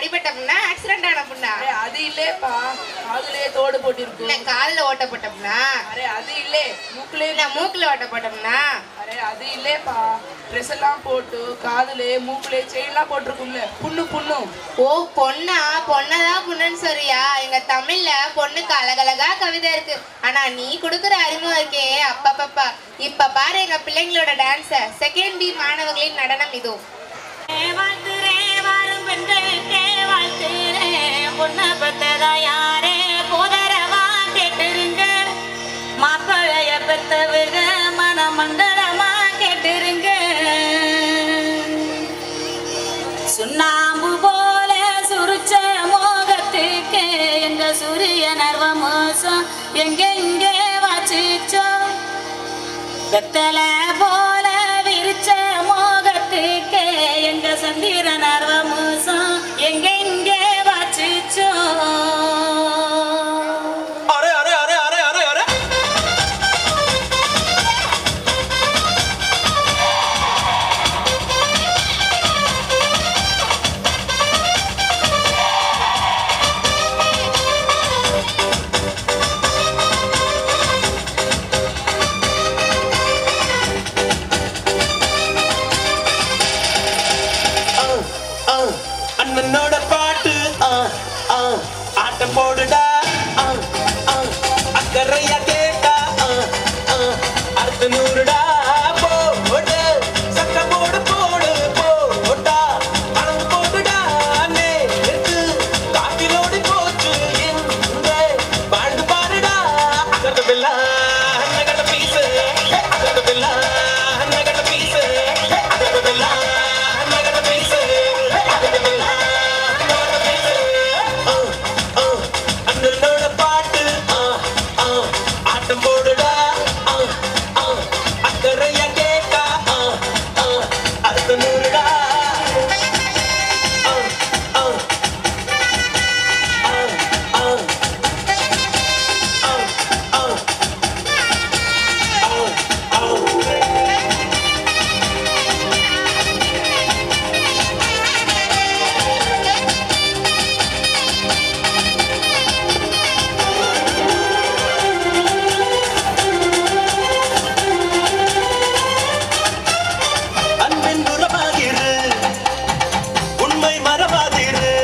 அடிபட்ட புண்ணா ஆக்சிடென்ட் ஆன புண்ணா? அது இல்லப்பா, காதுலயே தோடு போட்டிருக்கு. இல்ல காதுல ஓட்டப்பட்ட புண்ணா? அது இல்ல, மூக்குல இல்ல மூக்குல ஓட்டப்பட்ட புண்ணா? அது இல்லப்பா, ட்ரெஸ் எல்லாம் போட்டு காதுலே மூக்குலே செயின்லாம் போட்டிருக்கும்ல, புண்ணு புண்ணு. ஓ பொண்ணா? பொண்ணதான் புண்ணுன்னு சொல்றியா? எங்க தமிழ்ல பொண்ணுக்கு அழகழகா கவிதை இருக்கு. ஆனா நீ கொடுக்குற அறிமுகம் இருக்கே அப்பப்பப்பா. இப்ப பாரு எங்க பிள்ளைங்களோட டான்ஸ. செகண்ட் பி மாணவர்களின் நடனம் இதோ. வாழ்த்துறேன் வாரும் பெண்களுக்கே வாழ்த்துறேன், பொண்ணை பெத்ததா யாரே போதரவா கேட்டுருங்க, மாப்பிளைய பெத்தவங்க மனமண்டலமா கேட்டுருங்க. சுண்ணாம்பு போல சுருச்ச மோகத்துக்கு எங்க சூரிய நர்வ மோசம் எங்கெங்கே வாச்சிச்சோ, வெத்தல போல விரிச்ச மோகத்துக்கு எங்க சந்திர நர்வ மோசம் எங்கெங்கே வாச்சிச்சோ. அண்ணனோட பாட்டு ஆட்டம் போடுடா, அக்கறையா கேட்டா அடுத்த நூறுடா, போடு சக்க போடு போடு போட்டா பணம் போடுடா, நேத்து காட்டிலோடு போச்சு இந்த வாழ்ந்து பாருடா, அகத்த பில்லா அன்னகட்ட பீசு, அகத்த பில்லா அன்னகட்ட பீசு, அகத்த பில்லா அன்னகட்ட பீசு, அகத்த பில்லா அன்னகட்ட பீசு. அண்ணனோட பாட்டு ஆட்டம் போடுடா, அக்கறையா கேட்டா அடுத்த நூறுடா. அன்பின் உறவாகிரு, உண்மை மறவாதிரு,